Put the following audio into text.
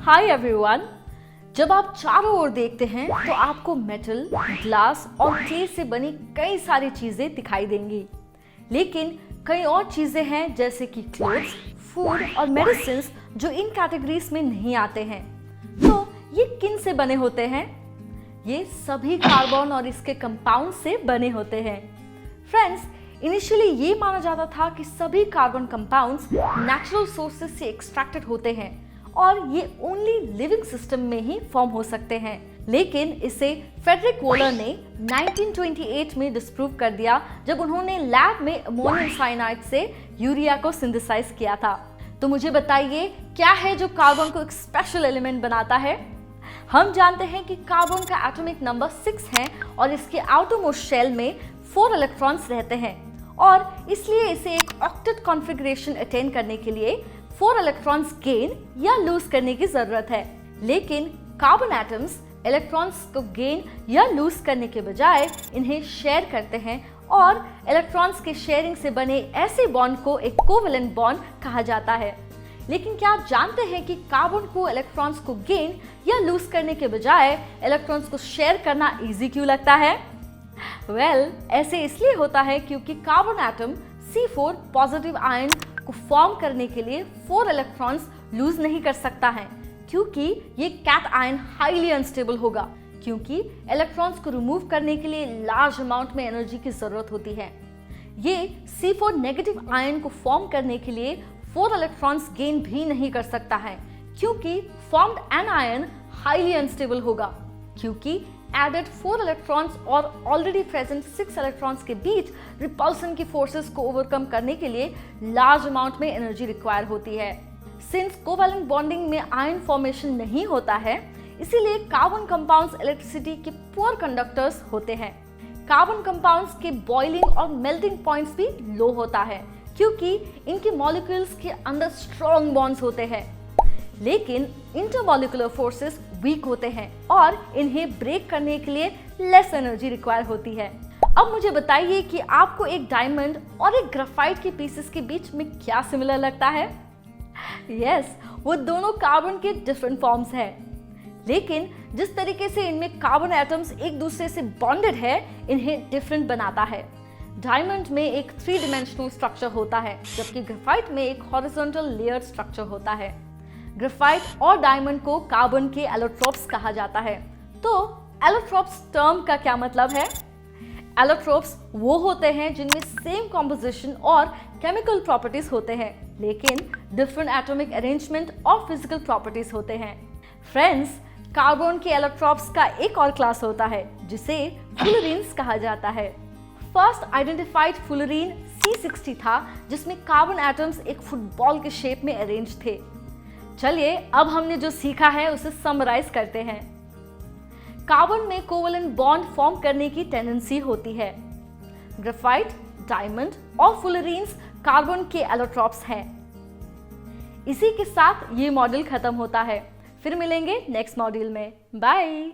Hi everyone. जब आप चारों ओर देखते हैं तो आपको मेटल, ग्लास और क्ले से बनी कई सारी चीजें दिखाई देंगी, लेकिन कई और चीजें हैं जैसे कि क्लोथ्स, फूड और मेडिसिन जो इन कैटेगरीज में नहीं आते हैं। तो ये किन से बने होते हैं? ये सभी कार्बन और इसके कंपाउंड से बने होते हैं। फ्रेंड्स, इनिशियली ये माना जाता था कि सभी कार्बन कंपाउंड्स नेचुरल सोर्सेज से एक्सट्रैक्टेड होते हैं और ये ओनली लिविंग सिस्टम में ही फॉर्म हो सकते हैं, लेकिन इसे फ्रेडरिक वोलर ने 1928 में डिस्प्रूव कर दिया जब उन्होंने लैब में अमोनियम साइनाइड से यूरिया को सिंथेसाइज किया था। तो मुझे बताइए, क्या है जो कार्बन को एक स्पेशल एलिमेंट बनाता है? हम जानते हैं कि कार्बन का एटॉमिक नंबर 6 है और इसके आउटरमोस्ट शेल में 4 इलेक्ट्रॉन्स रहते हैं और इसलिए इसे एक ऑक्टेट कॉन्फ़िगरेशन अटेन करने के लिए 4 इलेक्ट्रॉन्स गेन या लूज करने की जरूरत है। लेकिन कार्बन एटम्स इलेक्ट्रॉन्स को गेन या लूज करने के बजाय इन्हें शेयर करते हैं और इलेक्ट्रॉन्स के शेयरिंग से बने ऐसे बॉन्ड को एक कोवेलेंट बॉन्ड कहा जाता है। लेकिन क्या आप जानते हैं कि कार्बन को इलेक्ट्रॉन्स को गेन या लूज करने के बजाय इलेक्ट्रॉन्स को शेयर करना इजी क्यों लगता है? ऐसे इसलिए होता है क्योंकि carbon atom C4 positive ion को फॉर्म करने के लिए 4 इलेक्ट्रॉन्स लूज नहीं कर सकता है, क्योंकि ये कैट आयन हाईली अनस्टेबल होगा, क्योंकि इलेक्ट्रॉन्स को रिमूव करने के लिए लार्ज अमाउंट में एनर्जी की जरूरत होती है। ये C4 नेगेटिव आयन को फॉर्म करने के लिए 4 इलेक्ट्रॉन्स गेन भी नहीं कर सकता है, क्योंकि formed an ion highly unstable होगा, क्योंकि एडेड 4 इलेक्ट्रॉन्स और ऑलरेडी प्रेजेंट 6 इलेक्ट्रॉन्स के बीच रिपल्सन की फोर्सेस को ओवरकम करने के लिए लार्ज अमाउंट में एनर्जी रिक्वायर होती है। सिंस कोवैलेंट बॉन्डिंग में आयन फॉर्मेशन नहीं होता है, इसीलिए कार्बन कंपाउंड्स इलेक्ट्रिसिटी के पुअर कंडक्टर्स होते हैं। कार्बन कंपाउंड्स के बॉइलिंग और मेल्टिंग पॉइंट्स भी लो होता है, क्योंकि इनके मॉलिक्यूल्स के अंदर स्ट्रॉन्ग बॉन्ड्स होते हैं, लेकिन इंटरमॉलिक्यूलर फोर्सेस वीक होते हैं और इन्हें ब्रेक करने के लिए लेस एनर्जी रिक्वायर होती है। अब मुझे बताइए कि आपको एक डायमंड और एक ग्रेफाइट के पीसेस के बीच में क्या सिमिलर लगता है? यस, वो दोनों कार्बन के डिफरेंट फॉर्म्स हैं, लेकिन जिस तरीके से इनमें कार्बन एटम्स एक दूसरे से बॉन्डेड है, इन्हें डिफरेंट बनाता है। डायमंड में एक 3 डिमेंशनल स्ट्रक्चर होता है, जबकि ग्रेफाइट में एक हॉरिजॉन्टल लेयर्ड स्ट्रक्चर होता है। ग्रेफाइट और डायमंड को कार्बन के एलोट्रोप्स कहा जाता है। तो एलोट्रोप्स टर्म का क्या मतलब है? एलोट्रोप्स वो होते हैं जिनमें सेम कॉम्पोजिशन और केमिकल प्रॉपर्टीज होते हैं, लेकिन डिफरेंट एटॉमिक अरेंजमेंट और फिजिकल प्रॉपर्टीज होते हैं। फ्रेंड्स, कार्बन के एलोट्रोप्स का एक और क्लास होता है जिसे फुलरीन्स कहा जाता है। फर्स्ट आइडेंटिफाइड फुलरीन C60 था, जिसमें कार्बन एटम्स एक फुटबॉल के शेप में अरेंज थे। चलिए, अब हमने जो सीखा है उसे समराइज करते हैं। कार्बन में कोवेलेंट बॉन्ड फॉर्म करने की टेंडेंसी होती है। ग्रेफाइट, डायमंड और फुलरीन्स कार्बन के एलोट्रोप्स हैं। इसी के साथ ये मॉड्यूल खत्म होता है। फिर मिलेंगे नेक्स्ट मॉड्यूल में। बाय।